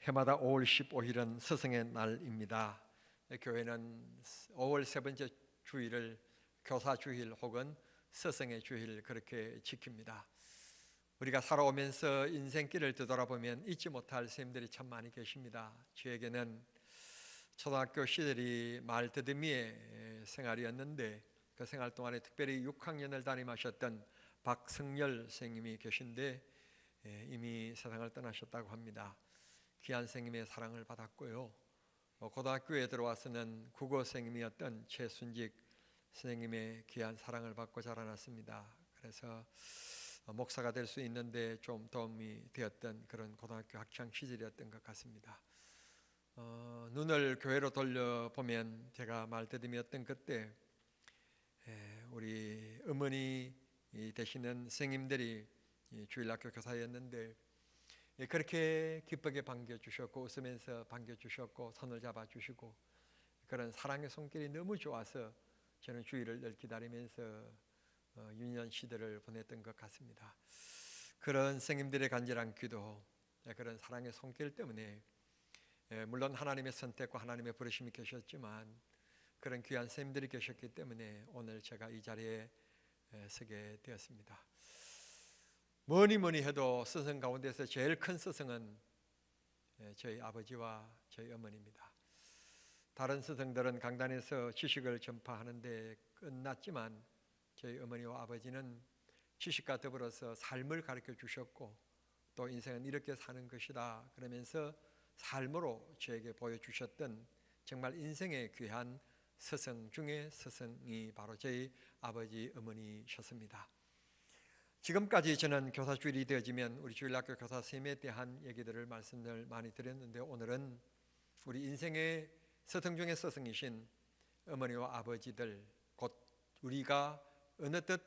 해마다 5월 15일은 스승의 날입니다. 교회는 5월 세 번째 주일을 교사 주일 혹은 스승의 주일 그렇게 지킵니다. 우리가 살아오면서 인생길을 되돌아보면 잊지 못할 선생님들이 참 많이 계십니다. 저에게는 초등학교 시절이 말더듬이의 생활이었는데 그 생활 동안에 특별히 6학년을 담임하셨던 박승열 선생님이 계신데 이미 세상을 떠나셨다고 합니다. 귀한 선생님의 사랑을 받았고요. 고등학교에 들어와서는 국어 선생님이었던 최순직 선생님의 귀한 사랑을 받고 자라났습니다. 그래서 목사가 될 수 있는데 좀 도움이 되었던 그런 고등학교 학창 시절이었던 것 같습니다. 눈을 교회로 돌려보면 제가 말더듬이었던 그때 우리 어머니 되시는 선생님들이 주일학교 교사였는데 그렇게 기쁘게 반겨주셨고 웃으면서 반겨주셨고 손을 잡아주시고 그런 사랑의 손길이 너무 좋아서 저는 주일을 늘 기다리면서 유년 시대를 보냈던 것 같습니다. 그런 선생님들의 간절한 기도, 그런 사랑의 손길 때문에 물론 하나님의 선택과 하나님의 부르심이 계셨지만 그런 귀한 선생님들이 계셨기 때문에 오늘 제가 이 자리에 서게 되었습니다. 뭐니 해도 스승 가운데서 제일 큰 스승은 저희 아버지와 저희 어머니입니다. 다른 스승들은 강단에서 지식을 전파하는데 끝났지만 저희 어머니와 아버지는 지식과 더불어서 삶을 가르쳐 주셨고 또 인생은 이렇게 사는 것이다 그러면서 삶으로 저에게 보여주셨던 정말 인생의 귀한 스승 중에 스승이 바로 저희 아버지 어머니셨습니다. 지금까지 저는 교사 주일이 되어지면 우리 주일학교 교사 선생님에 대한 얘기들을 말씀을 많이 드렸는데 오늘은 우리 인생의 스승 중에 스승이신 어머니와 아버지들 곧 우리가 어느 뜻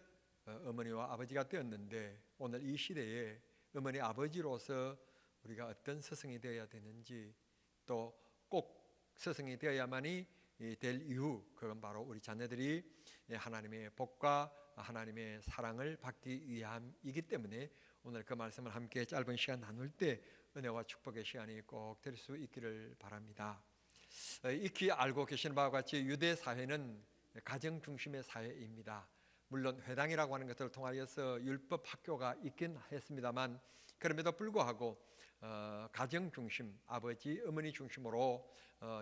어머니와 아버지가 되었는데 오늘 이 시대에 어머니 아버지로서 우리가 어떤 스승이 되어야 되는지 또 꼭 스승이 되어야만이 될 이유 그건 바로 우리 자녀들이 하나님의 복과 하나님의 사랑을 받기 위함이기 때문에 오늘 그 말씀을 함께 짧은 시간 나눌 때 은혜와 축복의 시간이 꼭 될 수 있기를 바랍니다. 익히 알고 계시는 바와 같이 유대 사회는 가정 중심의 사회입니다. 물론 회당이라고 하는 것들을 통하여서 율법 학교가 있긴 했습니다만 그럼에도 불구하고 가정 중심, 아버지, 어머니 중심으로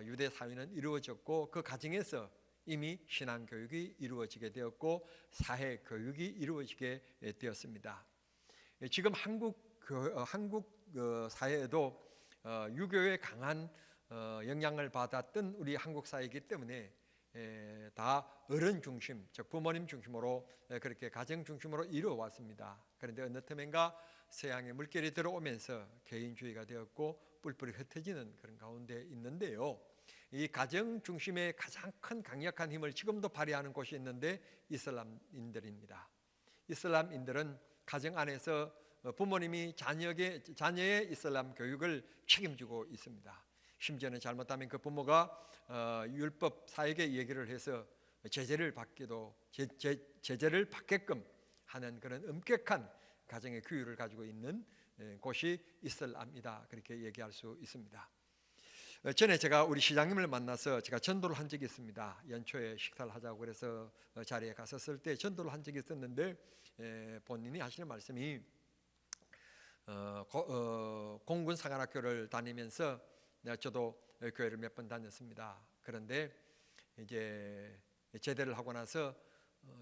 유대 사회는 이루어졌고 그 가정에서 이미 신앙 교육이 이루어지게 되었고 사회 교육이 이루어지게 되었습니다. 지금 한국 사회에도 유교의 강한 영향을 받았던 우리 한국 사회이기 때문에 다 어른 중심, 즉 부모님 중심으로 그렇게 가정 중심으로 이루어왔습니다. 그런데 어느 틈엔가 서양의 물결이 들어오면서 개인주의가 되었고 뿔뿔이 흩어지는 그런 가운데 있는데요. 이 가정 중심의 가장 큰 강력한 힘을 지금도 발휘하는 곳이 있는데 이슬람인들입니다. 이슬람인들은 가정 안에서 부모님이 자녀의 이슬람 교육을 책임지고 있습니다. 심지어는 잘못하면 그 부모가 율법 사역의 얘기를 해서 제재를 받게끔 하는 그런 엄격한 가정의 규율을 가지고 있는 곳이 이슬람이다 그렇게 얘기할 수 있습니다. 전에 제가 우리 시장님을 만나서 제가 전도를 한 적이 있습니다. 연초에 식사를 하자고 그래서 자리에 갔었을 때 전도를 한 적이 있었는데 본인이 하시는 말씀이 공군사관학교를 다니면서 저도 교회를 몇 번 다녔습니다. 그런데 이제 제대를 하고 나서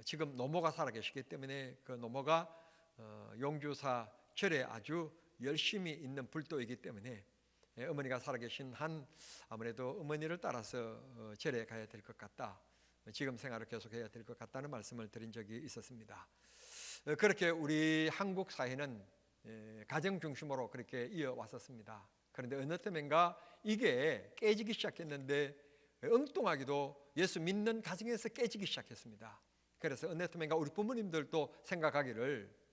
지금 노모가 살아계시기 때문에 그 노모가 용주사 절에 아주 열심히 있는 불도이기 때문에 어머니가 살아계신 한 아무래도 어머니를 따라서 절에 가야 될 것 같다. 지금 생활을 계속해야 될 것 같다는 말씀을 드린 적이 있었습니다. 그렇게 우리 한국 사회는 가정 중심으로 그렇게 이어왔었습니다. 그런데 어느 틈엔가 이게 깨지기 시작했는데 엉뚱하기도 예수 믿는 가정에서 깨지기 시작했습니다. 그래서 어느 틈엔가 우리 부모님들도 생각하기를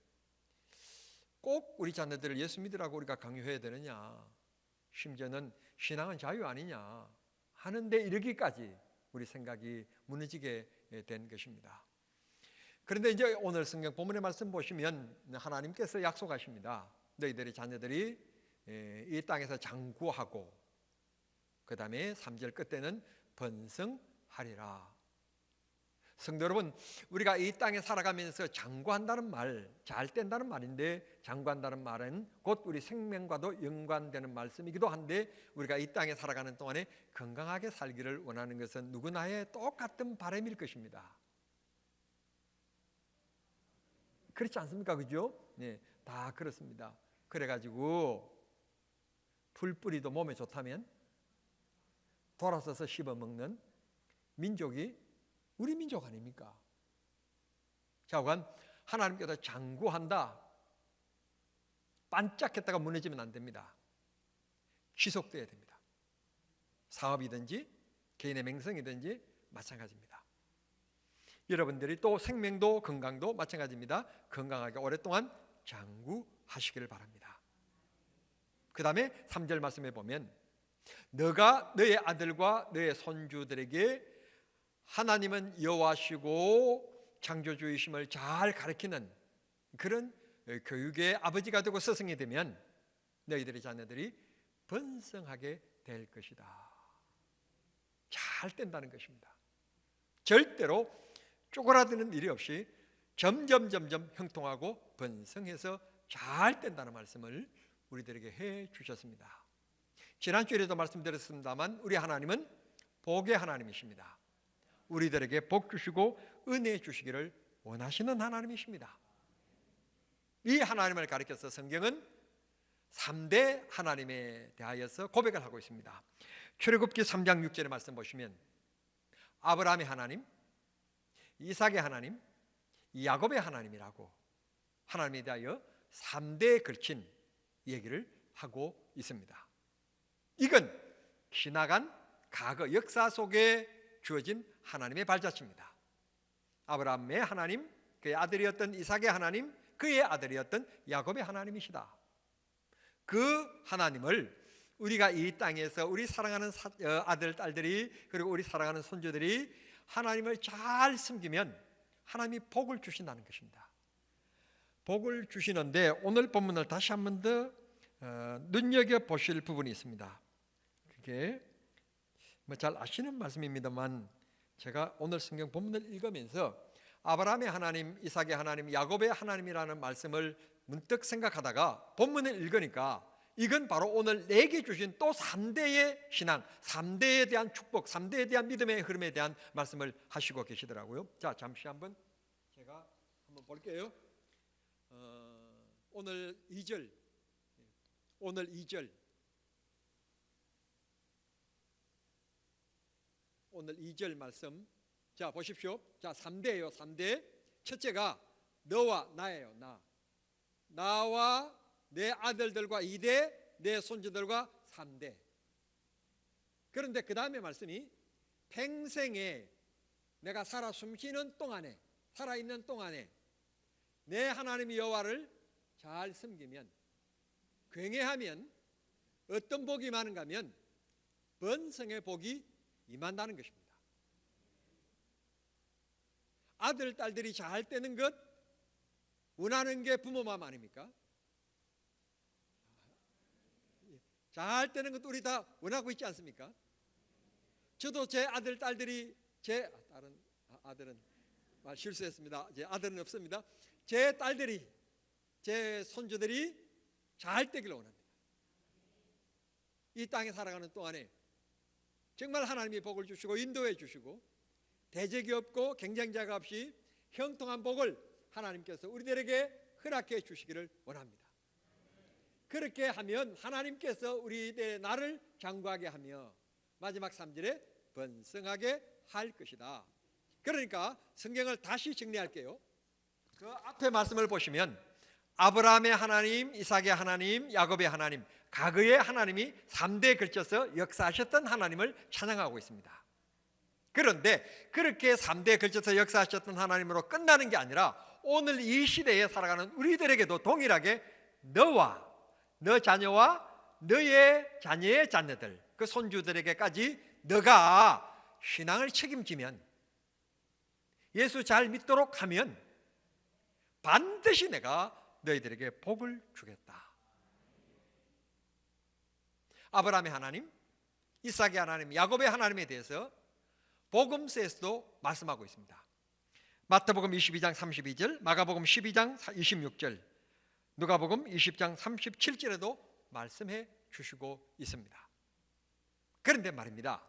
꼭 우리 자녀들을 예수 믿으라고 우리가 강요해야 되느냐, 심지어는 신앙은 자유 아니냐 하는데 이르기까지 우리 생각이 무너지게 된 것입니다. 그런데 이제 오늘 성경 본문의 말씀 보시면 하나님께서 약속하십니다. 너희들의 자녀들이 이 땅에서 장구하고 그 다음에 3절 끝에는 번성하리라. 성도 여러분, 우리가 이 땅에 살아가면서 장구한다는 말, 잘 뗀다는 말인데, 장구한다는 말은 곧 우리 생명과도 연관되는 말씀이기도 한데, 우리가 이 땅에 살아가는 동안에 건강하게 살기를 원하는 것은 누구나의 똑같은 바람일 것입니다. 그렇지 않습니까? 그죠? 네, 다 그렇습니다. 그래가지고 풀뿌리도 몸에 좋다면 돌아서서 씹어먹는 민족이 우리 민족 아닙니까? 자관, 하나님께서 장구한다, 반짝했다가 무너지면 안 됩니다. 지속돼야 됩니다. 사업이든지 개인의 맹성이든지 마찬가지입니다. 여러분들이 또 생명도 건강도 마찬가지입니다. 건강하게 오랫동안 장구하시기를 바랍니다. 그 다음에 3절 말씀에 보면 너가 너의 아들과 너의 손주들에게 하나님은 여호와시고 창조주이심을 잘 가르치는 그런 교육의 아버지가 되고 스승이 되면 너희들의 자녀들이 번성하게 될 것이다. 잘 된다는 것입니다. 절대로 쪼그라드는 일이 없이 점점 형통하고 번성해서 잘 된다는 말씀을 우리들에게 해 주셨습니다. 지난주에도 말씀드렸습니다만 우리 하나님은 복의 하나님이십니다. 우리들에게 복 주시고 은혜 주시기를 원하시는 하나님이십니다. 이 하나님을 가리켜서 성경은 3대 하나님에 대하여서 고백을 하고 있습니다. 출애굽기 3장 6절의 말씀 보시면 아브라함의 하나님, 이삭의 하나님, 야곱의 하나님이라고 하나님에 대하여 3대에 걸친 얘기를 하고 있습니다. 이건 지나간 과거 역사 속에 주어진 하나님의 발자취입니다. 아브라함의 하나님, 그의 아들이었던 이삭의 하나님, 그의 아들이었던 야곱의 하나님이시다. 그 하나님을 우리가 이 땅에서 우리 사랑하는 아들, 딸들이 그리고 우리 사랑하는 손주들이 하나님을 잘 섬기면 하나님이 복을 주신다는 것입니다. 복을 주시는데 오늘 본문을 다시 한 번 더 눈여겨보실 부분이 있습니다. 그게 잘 아시는 말씀입니다만 제가 오늘 성경 본문을 읽으면서 아브라함의 하나님, 이삭의 하나님, 야곱의 하나님이라는 말씀을 문득 생각하다가 본문을 읽으니까 이건 바로 오늘 내게 주신 또 3대의 신앙, 3대에 대한 축복, 3대에 대한 믿음의 흐름에 대한 말씀을 하시고 계시더라고요. 자, 잠시 한번 제가 한번 볼게요. 오늘 2절 오늘 2절 말씀. 자, 보십시오. 자, 3대예요. 3대. 첫째가 너와 나예요. 나와 내 아들들과 2대, 내 손주들과 3대. 그런데 그 다음에 말씀이 평생에 내가 살아 숨쉬는 동안에, 살아있는 동안에 내 하나님 여호와를 잘 섬기면, 굉해하면 어떤 복이 많은가 하면 번성의 복이 임한다는 것입니다. 아들, 딸들이 잘 되는 것 원하는 게 부모 마음 아닙니까? 잘 되는 것도 우리 다 원하고 있지 않습니까? 저도 제 아들, 딸들이 제 아들은 실수했습니다. 제 아들은 없습니다. 제 딸들이, 제 손주들이 잘 되기를 원합니다. 이 땅에 살아가는 동안에 정말 하나님이 복을 주시고 인도해 주시고 대적이 없고 경쟁자가 없이 형통한 복을 하나님께서 우리들에게 허락해 주시기를 원합니다. 그렇게 하면 하나님께서 우리의 나를 장구하게 하며 마지막 3절에 번성하게 할 것이다. 그러니까 성경을 다시 정리할게요. 그 앞에 말씀을 보시면 아브라함의 하나님, 이삭의 하나님, 야곱의 하나님, 과거의 하나님이 3대에 걸쳐서 역사하셨던 하나님을 찬양하고 있습니다. 그런데 그렇게 3대에 걸쳐서 역사하셨던 하나님으로 끝나는 게 아니라 오늘 이 시대에 살아가는 우리들에게도 동일하게 너와 너 자녀와 너의 자녀의 자녀들, 그 손주들에게까지 너가 신앙을 책임지면, 예수 잘 믿도록 하면 반드시 내가 너희들에게 복을 주겠다. 아브라함의 하나님, 이삭의 하나님, 야곱의 하나님에 대해서 복음서에서도 말씀하고 있습니다. 마태복음 22장 32절, 마가복음 12장 26절, 누가복음 20장 37절에도 말씀해 주시고 있습니다. 그런데 말입니다,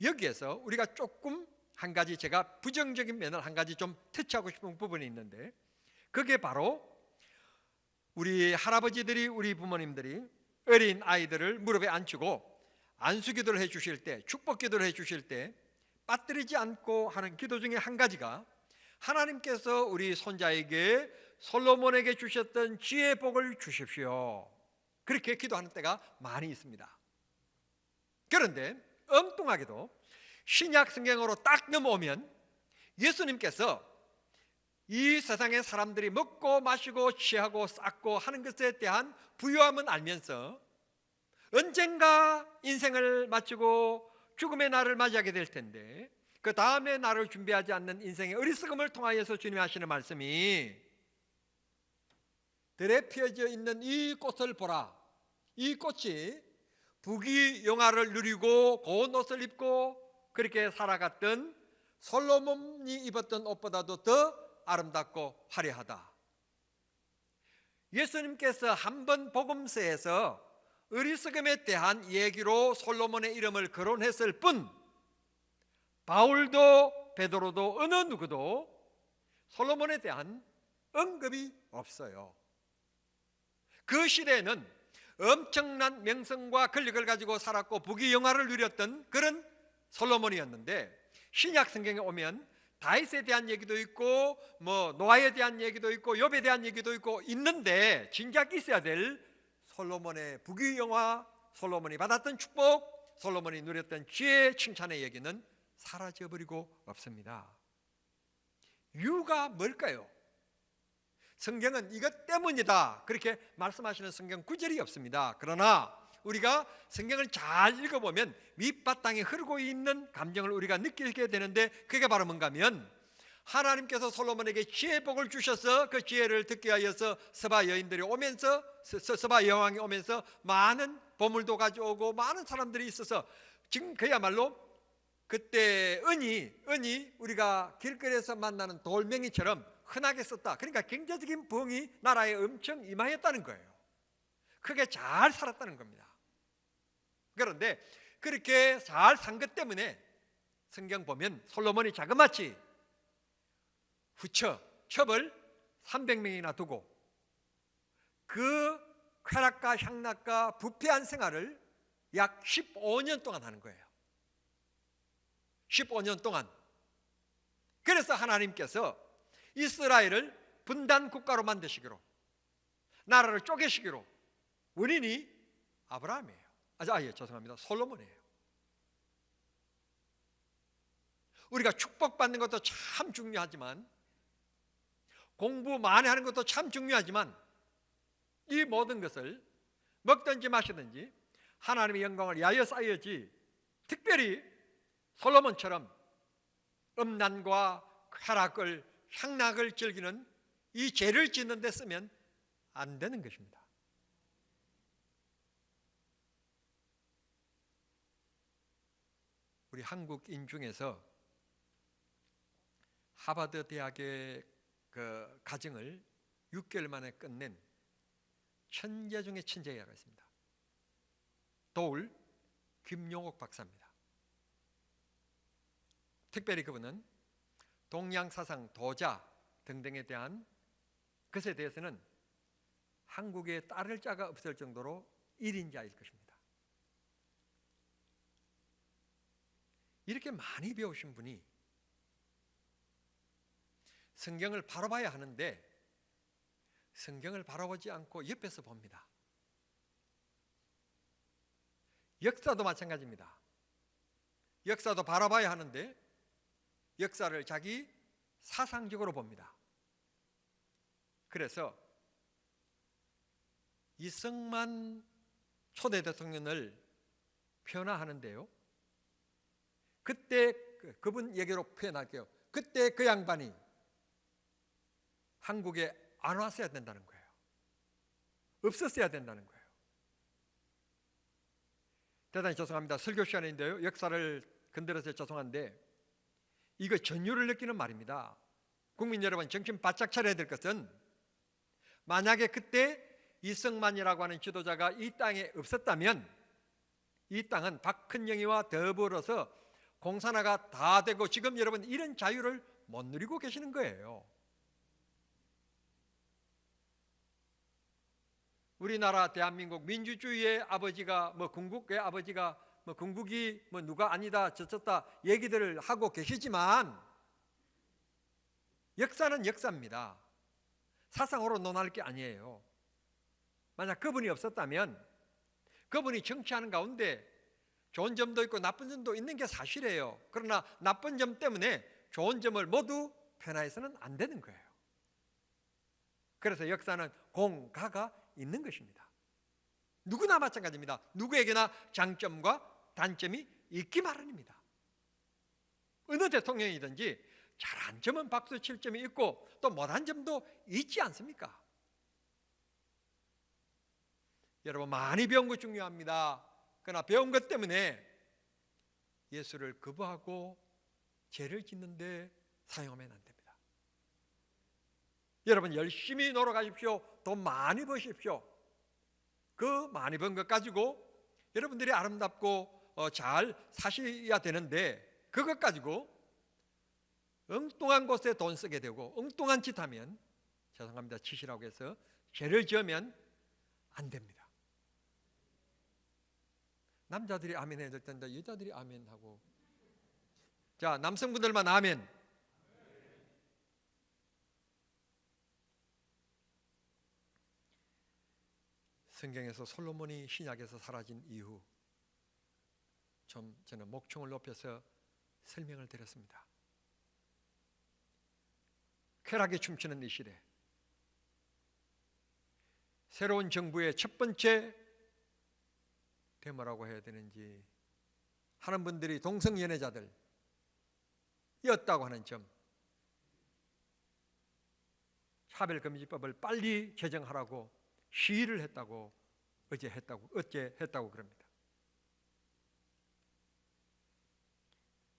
여기에서 우리가 조금 한 가지, 제가 부정적인 면을 한 가지 좀 터치하고 싶은 부분이 있는데, 그게 바로 우리 할아버지들이, 우리 부모님들이 어린 아이들을 무릎에 앉히고 안수기도를 해 주실 때, 축복기도를 해 주실 때 빠뜨리지 않고 하는 기도 중에 한 가지가, 하나님께서 우리 손자에게 솔로몬에게 주셨던 지혜의 복을 주십시오, 그렇게 기도하는 때가 많이 있습니다. 그런데 엉뚱하게도 신약 성경으로 딱 넘어오면 예수님께서 이 세상의 사람들이 먹고 마시고 취하고 쌓고 하는 것에 대한 부유함은 알면서 언젠가 인생을 마치고 죽음의 날을 맞이하게 될 텐데, 그 다음에 나를 준비하지 않는 인생의 어리석음을 통하여서 주님이 하시는 말씀이, 들에 피어져 있는 이 꽃을 보라, 이 꽃이 부귀영화를 누리고 고운 옷을 입고 그렇게 살아갔던 솔로몬이 입었던 옷보다도 더 아름답고 화려하다. 예수님께서 한 번 복음서에서 어리석음에 대한 얘기로 솔로몬의 이름을 거론했을 뿐, 바울도 베드로도 어느 누구도 솔로몬에 대한 언급이 없어요. 그 시대에는 엄청난 명성과 권력을 가지고 살았고 부귀영화를 누렸던 그런 솔로몬이었는데, 신약 성경에 오면 다윗에 대한 얘기도 있고 노아에 대한 얘기도 있고 욥에 대한 얘기도 있고 있는데, 진작 있어야 될 솔로몬의 부귀영화, 솔로몬이 받았던 축복, 솔로몬이 누렸던 지혜, 칭찬의 얘기는 사라져버리고 없습니다. 이유가 뭘까요? 성경은 이것 때문이다 그렇게 말씀하시는 성경 구절이 없습니다. 그러나 우리가 성경을 잘 읽어보면 밑바탕에 흐르고 있는 감정을 우리가 느끼게 되는데, 그게 바로 뭔가 하면, 하나님께서 솔로몬에게 지혜의 복을 주셔서 그 지혜를 듣게 하여서 서바 여인들이 오면서, 서바 여왕이 오면서 많은 보물도 가져오고 많은 사람들이 있어서, 지금 그야말로 그때 은이 우리가 길거리에서 만나는 돌멩이처럼 흔하게 썼다. 그러니까 경제적인 부흥이 나라에 엄청 임하였다는 거예요. 크게 잘 살았다는 겁니다. 그런데 그렇게 잘 산 것 때문에 성경 보면 솔로몬이 자그마치 첩을 300명이나 두고 그 쾌락과 향락과 부패한 생활을 약 15년 동안 하는 거예요. 15년 동안. 그래서 하나님께서 이스라엘을 분단 국가로 만드시기로, 나라를 쪼개시기로, 원인이 아브라함이에요. 죄송합니다. 솔로몬이에요. 우리가 축복받는 것도 참 중요하지만, 공부 많이 하는 것도 참 중요하지만, 이 모든 것을 먹든지 마시든지 하나님의 영광을 위하여 쌓여야지, 특별히 솔로몬처럼 음란과 쾌락을, 향락을 즐기는 이 죄를 짓는 데 쓰면 안 되는 것입니다. 우리 한국인 중에서 하버드 대학의 그 과정을 6개월 만에 끝낸 천재 중에 천재가 있습니다. 도울 김용옥 박사입니다. 특별히 그분은 동양사상, 도자 등등에 대한 것에 대해서는 한국에 따를 자가 없을 정도로 1인자일 것입니다. 이렇게 많이 배우신 분이 성경을 바로 봐야 하는데, 성경을 바로 보지 않고 옆에서 봅니다. 역사도 마찬가지입니다. 역사도 바로 봐야 하는데 역사를 자기 사상적으로 봅니다. 그래서 이승만 초대 대통령을 표현하는데요, 그때 그분 얘기로 표현할게요. 그때 그 양반이 한국에 안 왔어야 된다는 거예요. 없었어야 된다는 거예요. 대단히 죄송합니다. 설교 시간인데요, 역사를 건드려서 죄송한데 이거 전율을 느끼는 말입니다. 국민 여러분, 정신 바짝 차려야 될 것은, 만약에 그때 이승만이라고 하는 지도자가 이 땅에 없었다면 이 땅은 박헌영이와 더불어서 공산화가 다 되고 지금 여러분 이런 자유를 못 누리고 계시는 거예요. 우리나라 대한민국 민주주의의 아버지가 건국의 아버지가 건국이 누가 아니다 저쳤다 얘기들을 하고 계시지만, 역사는 역사입니다. 사상으로 논할 게 아니에요. 만약 그분이 없었다면, 그분이 정치하는 가운데 좋은 점도 있고 나쁜 점도 있는 게 사실이에요. 그러나 나쁜 점 때문에 좋은 점을 모두 편애해서는 안 되는 거예요. 그래서 역사는 공가가 있는 것입니다. 누구나 마찬가지입니다. 누구에게나 장점과 단점이 있기 마련입니다. 어느 대통령이든지 잘한 점은 박수 칠 점이 있고 또 못한 점도 있지 않습니까? 여러분, 많이 배운 거 중요합니다. 그러나 배운 것 때문에 예수를 거부하고 죄를 짓는데 사용하면 안 됩니다. 여러분, 열심히 놀아가십시오. 돈 많이 버십시오. 그 많이 번 것 가지고 여러분들이 아름답고 잘 사셔야 되는데, 그것 가지고 엉뚱한 곳에 돈 쓰게 되고 엉뚱한 짓 하면, 죄송합니다, 치시라고 해서 죄를 지으면 안 됩니다. 남자들이 아멘 해야 될 텐데 여자들이 아멘 하고. 자, 남성분들만 아멘. 성경에서 솔로몬이 신약에서 사라진 이후 저는 목청을 높여서 설명을 드렸습니다. 쾌락에 춤추는 이 시대, 새로운 정부의 첫 번째 뭐라고 해야 되는지 하는 분들이 동성연애자들이었다고 하는 점, 차별금지법을 빨리 제정하라고 시위를 했다고 어제 했다고 그럽니다.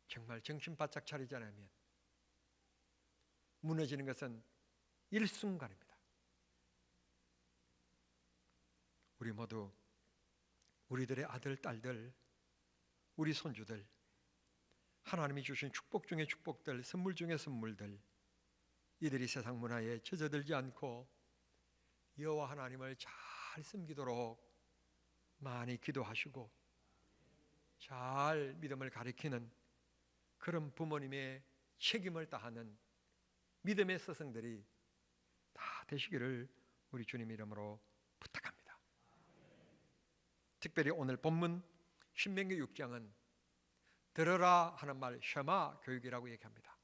정말 정신 바짝 차리지 않으면 무너지는 것은 일순간입니다. 우리 모두 우리들의 아들, 딸들, 우리 손주들, 하나님이 주신 축복 중에 축복들, 선물 중에 선물들, 이들이 세상 문화에 젖어들지 않고 여호와 하나님을 잘 섬기도록 많이 기도하시고 잘 믿음을 가리키는 그런 부모님의 책임을 다하는 믿음의 스승들이 다 되시기를 우리 주님 이름으로 부탁합니다. 특별히 오늘 본문 신명기 6장은 들으라 하는 말, 셔마 교육이라고 얘기합니다.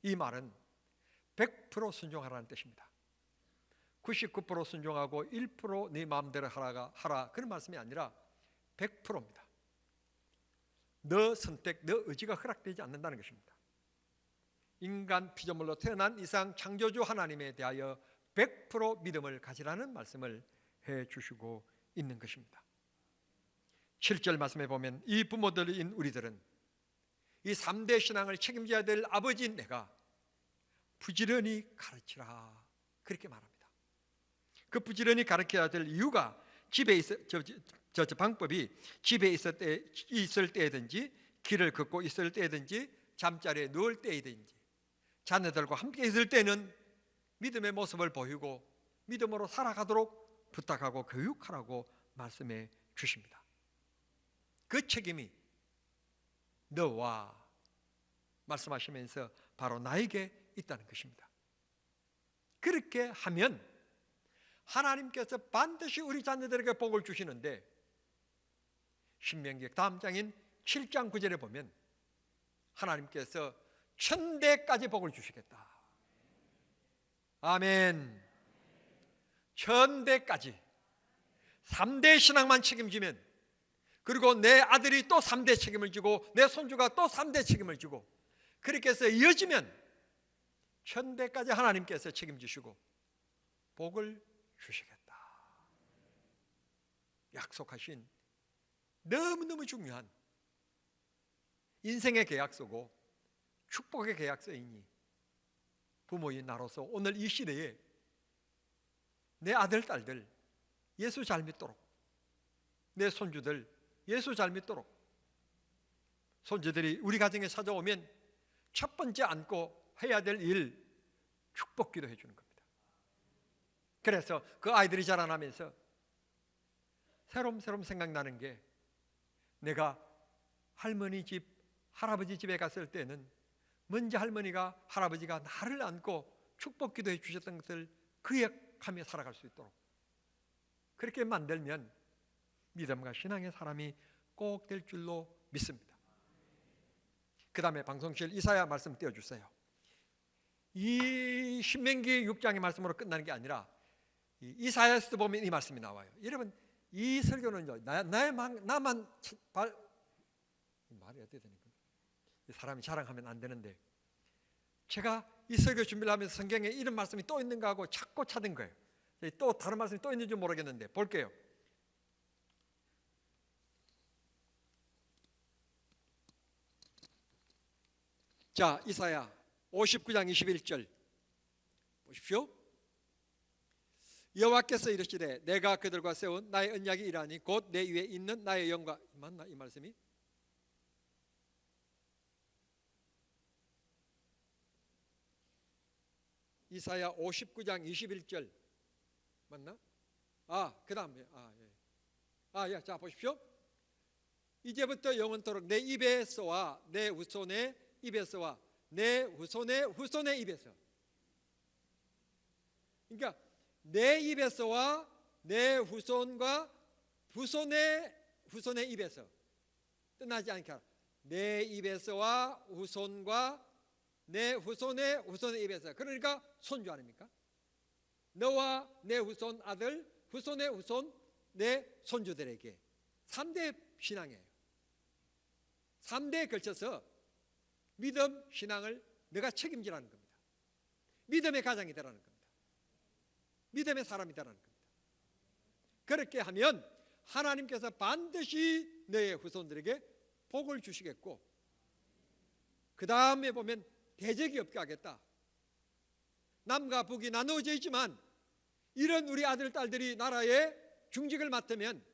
이 말은 100% 순종하라는 뜻입니다. 99% 순종하고 1% 네 마음대로 하라 그런 말씀이 아니라 100%입니다. 너 선택, 너 의지가 허락되지 않는다는 것입니다. 인간 피조물로 태어난 이상 창조주 하나님에 대하여 100% 믿음을 가지라는 말씀을 해주시고 있는 것입니다. 7절 말씀에 보면 이 부모들인 우리들은 이 3대 신앙을 책임져야 될 아버지인 내가 부지런히 가르치라 그렇게 말합니다. 그 부지런히 가르쳐야 될 이유가 집에 방법이 집에 있을 때든지 길을 걷고 있을 때든지 잠자리에 누울 때이든지 자녀들과 함께 있을 때는 믿음의 모습을 보이고 믿음으로 살아가도록 부탁하고 교육하라고 말씀해 주십니다. 그 책임이 너와 말씀하시면서 바로 나에게 있다는 것입니다. 그렇게 하면 하나님께서 반드시 우리 자녀들에게 복을 주시는데, 신명기 다음 장인 7장 9절에 보면 하나님께서 1000대까지 복을 주시겠다. 아멘. 1000대까지 3대 신앙만 책임지면, 그리고 내 아들이 또 3대 책임을 지고 내 손주가 또 3대 책임을 지고 그렇게 해서 이어지면 1000대까지 하나님께서 책임지시고 복을 주시겠다 약속하신 너무너무 중요한 인생의 계약서고 축복의 계약서이니 부모인 나로서 오늘 이 시대에 내 아들, 딸들 예수 잘 믿도록, 내 손주들 예수 잘 믿도록, 손주들이 우리 가정에 찾아오면 첫 번째 안고 해야 될 일, 축복 기도해 주는 겁니다. 그래서 그 아이들이 자라나면서 새롬새롬 생각나는 게, 내가 할머니 집, 할아버지 집에 갔을 때는 먼저 할머니가, 할아버지가 나를 안고 축복 기도해 주셨던 것을 기억하며 살아갈 수 있도록 그렇게 만들면 믿음과 신앙의 사람이 꼭 될 줄로 믿습니다. 그 다음에 방송실 이사야 말씀 띄워주세요. 이 신명기 6장의 말씀으로 끝나는 게 아니라 이사야에서도 보면 이 말씀이 나와요. 여러분, 이 설교는요, 나만 말이 어떻게 되니까 사람이 자랑하면 안 되는데, 제가 이 설교 준비를 하면서 성경에 이런 말씀이 또 있는가 하고 찾고 찾은 거예요. 또 다른 말씀이 또 있는지 모르겠는데 볼게요. 자, 이사야 59장 21절 보십시오. 여호와께서 이르시되 내가 그들과 세운 나의 언약이 이라니 곧 내 위에 있는 나의 영광. 맞나 이 말씀이? 이사야 59장 21절 맞나? 그 다음에 예. 자 보십시오. 이제부터 영원토록 내 입에서와 내 후손의 입에서와 내 후손의 후손의 입에서, 그러니까 내 입에서와 내 후손과 후손의 후손의 입에서 끝나지 않게 하라. 내 입에서와 후손과 내 후손의 후손의 입에서, 그러니까 손주 아닙니까? 너와 내 후손 아들, 후손의 후손 내 손주들에게 3대 신앙이에요. 3대에 걸쳐서 믿음, 신앙을 내가 책임지라는 겁니다. 믿음의 가장이 되라는 겁니다. 믿음의 사람이 되라는 겁니다. 그렇게 하면 하나님께서 반드시 너의 후손들에게 복을 주시겠고, 그 다음에 보면 대적이 없게 하겠다. 남과 북이 나누어져 있지만 이런 우리 아들, 딸들이 나라의 중직을 맡으면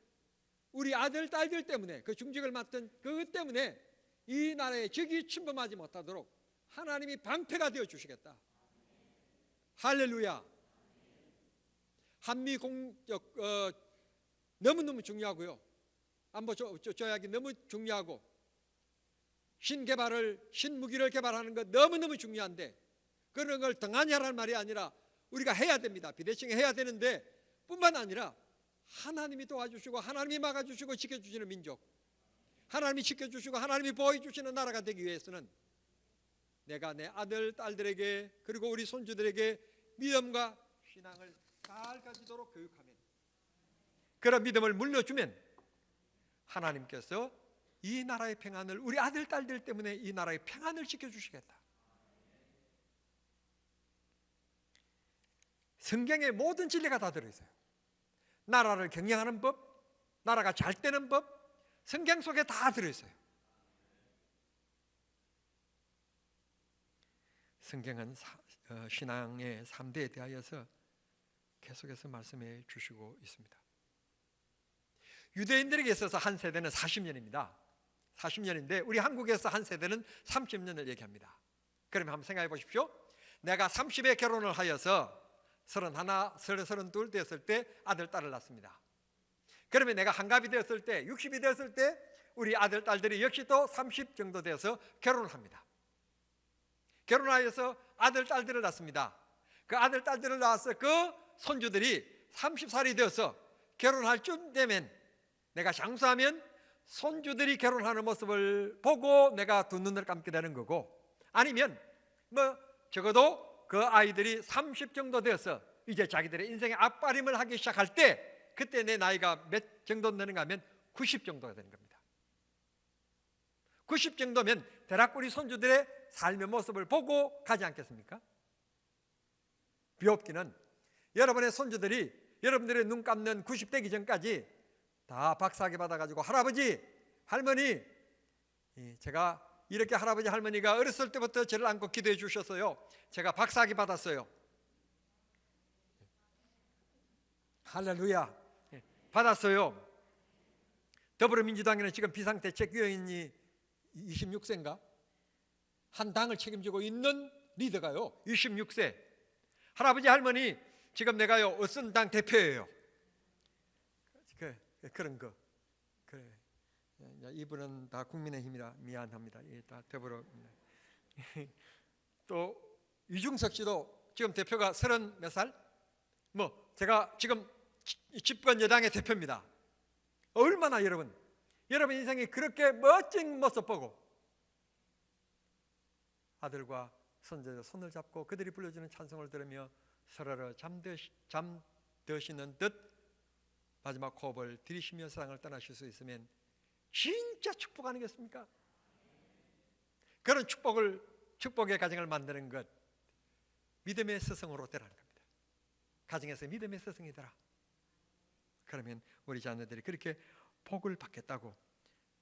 우리 아들, 딸들 때문에, 그 중직을 맡은 그것 때문에 이 나라에 적이 침범하지 못하도록 하나님이 방패가 되어 주시겠다. 할렐루야. 한미 공적 너무너무 중요하고요. 안보 조약이 너무 중요하고, 신무기를 개발하는 것 너무너무 중요한데, 그런 걸 등한히 하라는 말이 아니라 우리가 해야 됩니다. 비대칭 해야 되는데, 뿐만 아니라 하나님이 도와주시고 하나님이 막아주시고 지켜주시는 민족, 하나님이 지켜주시고 하나님이 보호해주시는 나라가 되기 위해서는 내가 내 아들, 딸들에게 그리고 우리 손주들에게 믿음과 신앙을 잘 가지도록 교육하면, 그런 믿음을 물려주면 하나님께서 이 나라의 평안을, 우리 아들, 딸들 때문에 이 나라의 평안을 지켜주시겠다. 성경의 모든 진리가 다 들어있어요. 나라를 경영하는 법, 나라가 잘 되는 법, 성경 속에 다 들어있어요. 성경은 신앙의 3대에 대하여서 계속해서 말씀해 주시고 있습니다. 유대인들에게 있어서 한 세대는 40년입니다. 40년인데 우리 한국에서 한 세대는 30년을 얘기합니다. 그러면 한번 생각해 보십시오. 내가 30에 결혼을 하여서 31, 32 됐을 때 아들, 딸을 낳습니다. 그러면 내가 한갑이 되었을 때, 60이 되었을 때 우리 아들, 딸들이 역시 또 30 정도 되어서 결혼을 합니다. 결혼하여서 아들, 딸들을 낳습니다. 그 아들, 딸들을 낳아서 그 손주들이 30살이 되어서 결혼할 쯤 되면, 내가 장수하면 손주들이 결혼하는 모습을 보고 내가 두 눈을 감게 되는 거고, 아니면 적어도 그 아이들이 30 정도 되어서 이제 자기들의 인생의 앞가림을 하기 시작할 때, 그때 내 나이가 몇 정도 되는가 하면 90 정도가 되는 겁니다. 90 정도면 대략 우리 손주들의 삶의 모습을 보고 가지 않겠습니까? 비옵기는 여러분의 손주들이 여러분들의 눈 감는 90 되기 전까지 다 박사학위 받아가지고 할아버지, 할머니, 제가 이렇게 할아버지 할머니가 어렸을 때부터 저를 안고 기도해 주셨어요. 제가 박사학위 받았어요. 할렐루야. 받았어요. 더불어민주당에는 지금 비상대책위원이 26세인가? 한 당을 책임지고 있는 리더가요 26세. 할아버지 할머니, 지금 내가요 어떤 당 대표예요. 그런 거. 그래. 이분은 다 국민의힘이라 미안합니다. 다 더불어. 또 이중석 씨도 지금 대표가 30 몇 살? 뭐 제가 지금 집권 여당의 대표입니다. 얼마나 여러분 인생이 그렇게 멋진 모습 보고 아들과 손자들 손을 잡고 그들이 불러주는 찬송을 들으며 서로를 잠드시는 듯 마지막 호흡을 들이쉬며 세상을 떠나실 수 있으면 진짜 축복 아니겠습니까? 그런 축복의 가정을 만드는 것, 믿음의 스승으로 되라는 겁니다. 가정에서 믿음의 스승이 되라. 그러면 우리 자녀들이 그렇게 복을 받겠다고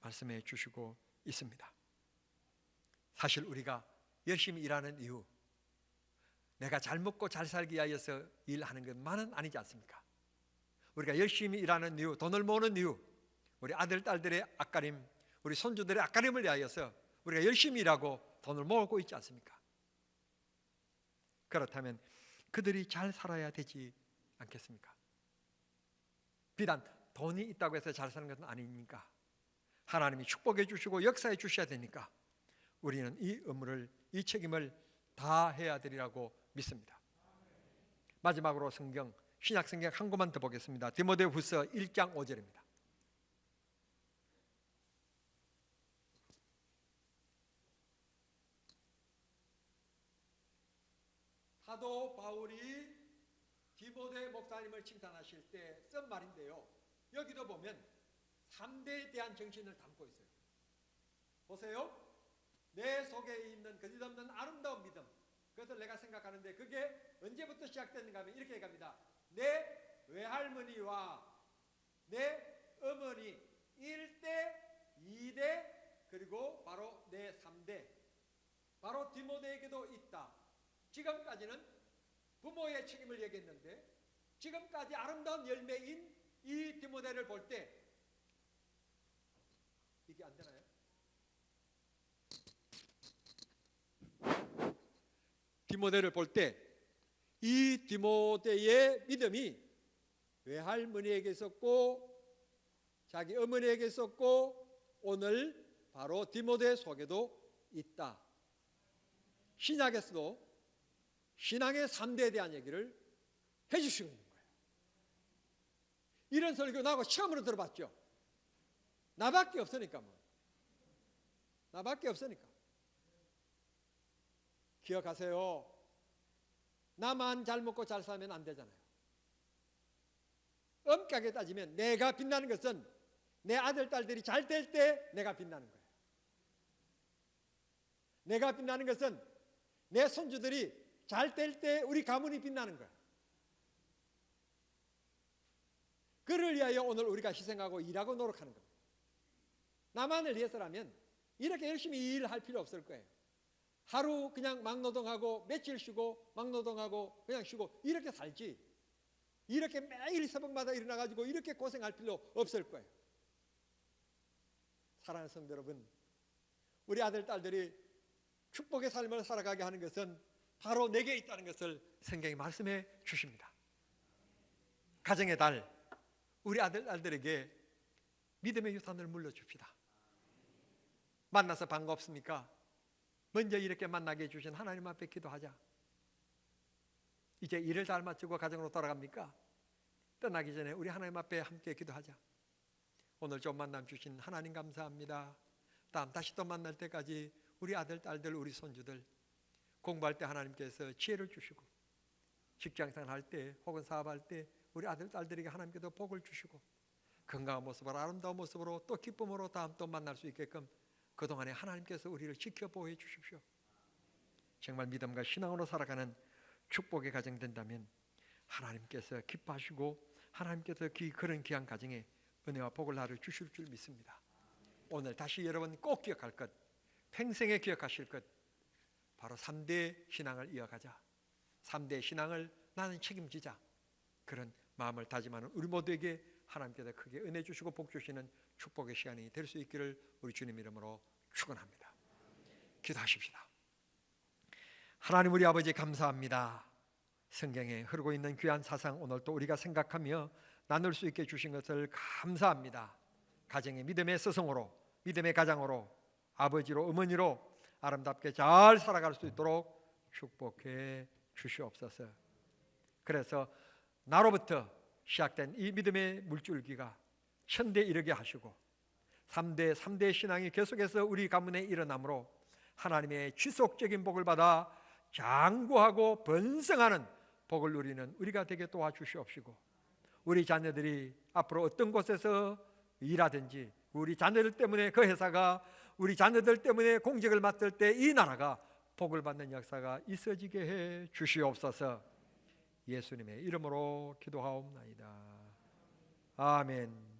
말씀해 주시고 있습니다. 사실 우리가 열심히 일하는 이유, 내가 잘 먹고 잘 살기 위해서 일하는 것만은 아니지 않습니까? 우리가 열심히 일하는 이유, 돈을 모으는 이유, 우리 아들, 딸들의 앞가림, 우리 손주들의 앞가림을 위하여서 우리가 열심히 일하고 돈을 모으고 있지 않습니까? 그렇다면 그들이 잘 살아야 되지 않겠습니까? 비단 돈이 있다고 해서 잘 사는 것은 아니니까 하나님이 축복해 주시고 역사해 주셔야 되니까 우리는 이 의무를, 이 책임을 다 해야 되리라고 믿습니다. 마지막으로 신약 성경 한 권만 더 보겠습니다. 디모데후서 1장 5절입니다. 사도 바울이 디모데 목사님을 칭찬하실 때 쓴 말인데요, 여기도 보면 3대에 대한 정신을 담고 있어요. 보세요. 내 속에 있는 거짓없는 아름다운 믿음, 그것을 내가 생각하는데 그게 언제부터 시작됐는가 하면 이렇게 얘기합니다. 내 외할머니와 내 어머니 1대, 2대, 그리고 바로 내 3대, 바로 디모데에게도 있다. 지금까지는 부모의 책임을 얘기했는데 지금까지 아름다운 열매인 이 디모데를 볼 때 이게 안 되나요? 디모데를 볼 때 이 디모데의 믿음이 외할머니에게 있었고 자기 어머니에게 있었고 오늘 바로 디모데 속에도 있다. 신약에서도 신앙의 3대에 대한 얘기를 해주시고 있는 거예요. 이런 설교 나하고 처음으로 들어봤죠. 나밖에 없으니까 나밖에 없으니까. 기억하세요. 나만 잘 먹고 잘 살면 안 되잖아요. 엄격하게 따지면 내가 빛나는 것은 내 아들, 딸들이 잘 될 때 내가 빛나는 거예요. 내가 빛나는 것은 내 손주들이 잘 될 때 우리 가문이 빛나는 거예요. 그를 위하여 오늘 우리가 희생하고 일하고 노력하는 겁니다. 나만을 위해서라면 이렇게 열심히 일할 필요 없을 거예요. 하루 그냥 막노동하고 며칠 쉬고 막노동하고 그냥 쉬고 이렇게 살지, 이렇게 매일 새벽마다 일어나가지고 이렇게 고생할 필요 없을 거예요. 사랑하는 성도 여러분, 우리 아들, 딸들이 축복의 삶을 살아가게 하는 것은 바로 내게 있다는 것을 성경이 말씀해 주십니다. 가정의 달, 우리 아들, 딸들에게 믿음의 유산을 물려줍시다. 만나서 반갑습니까? 먼저 이렇게 만나게 해주신 하나님 앞에 기도하자. 이제 일을 잘 마치고 가정으로 돌아갑니까? 떠나기 전에 우리 하나님 앞에 함께 기도하자. 오늘 좀 만남 주신 하나님 감사합니다. 다시 또 만날 때까지 우리 아들, 딸들, 우리 손주들 공부할 때 하나님께서 지혜를 주시고 직장생활 할 때 혹은 사업할 때 우리 아들, 딸들에게 하나님께서 복을 주시고 건강한 모습으로 아름다운 모습으로 또 기쁨으로 다음 또 만날 수 있게끔 그동안에 하나님께서 우리를 지켜 보호해 주십시오. 정말 믿음과 신앙으로 살아가는 축복의 가정 된다면 하나님께서 기뻐하시고 하나님께서 그런 귀한 가정에 은혜와 복을 나를 주실 줄 믿습니다. 오늘 다시 여러분 꼭 기억할 것, 평생에 기억하실 것, 바로 3대 신앙을 이어가자. 3대 신앙을 나는 책임지자. 그런 마음을 다짐하는 우리 모두에게 하나님께서 크게 은혜 주시고 복 주시는 축복의 시간이 될 수 있기를 우리 주님 이름으로 축원합니다. 기도하십시다. 하나님 우리 아버지 감사합니다. 성경에 흐르고 있는 귀한 사상 오늘 또 우리가 생각하며 나눌 수 있게 주신 것을 감사합니다. 가정의 믿음의 스승으로, 믿음의 가장으로, 아버지로, 어머니로 아름답게 잘 살아갈 수 있도록 축복해 주시옵소서. 그래서 나로부터 시작된 이 믿음의 물줄기가 천대 이르게 하시고 3대 신앙이 계속해서 우리 가문에 일어나므로 하나님의 지속적인 복을 받아 장구하고 번성하는 복을 누리는 우리가 되게 도와주시옵시고, 우리 자녀들이 앞으로 어떤 곳에서 일하든지 우리 자녀들 때문에 그 회사가, 우리 자녀들 때문에 공직을 맡을 때 이 나라가 복을 받는 역사가 있어지게 해 주시옵소서. 예수님의 이름으로 기도하옵나이다. 아멘.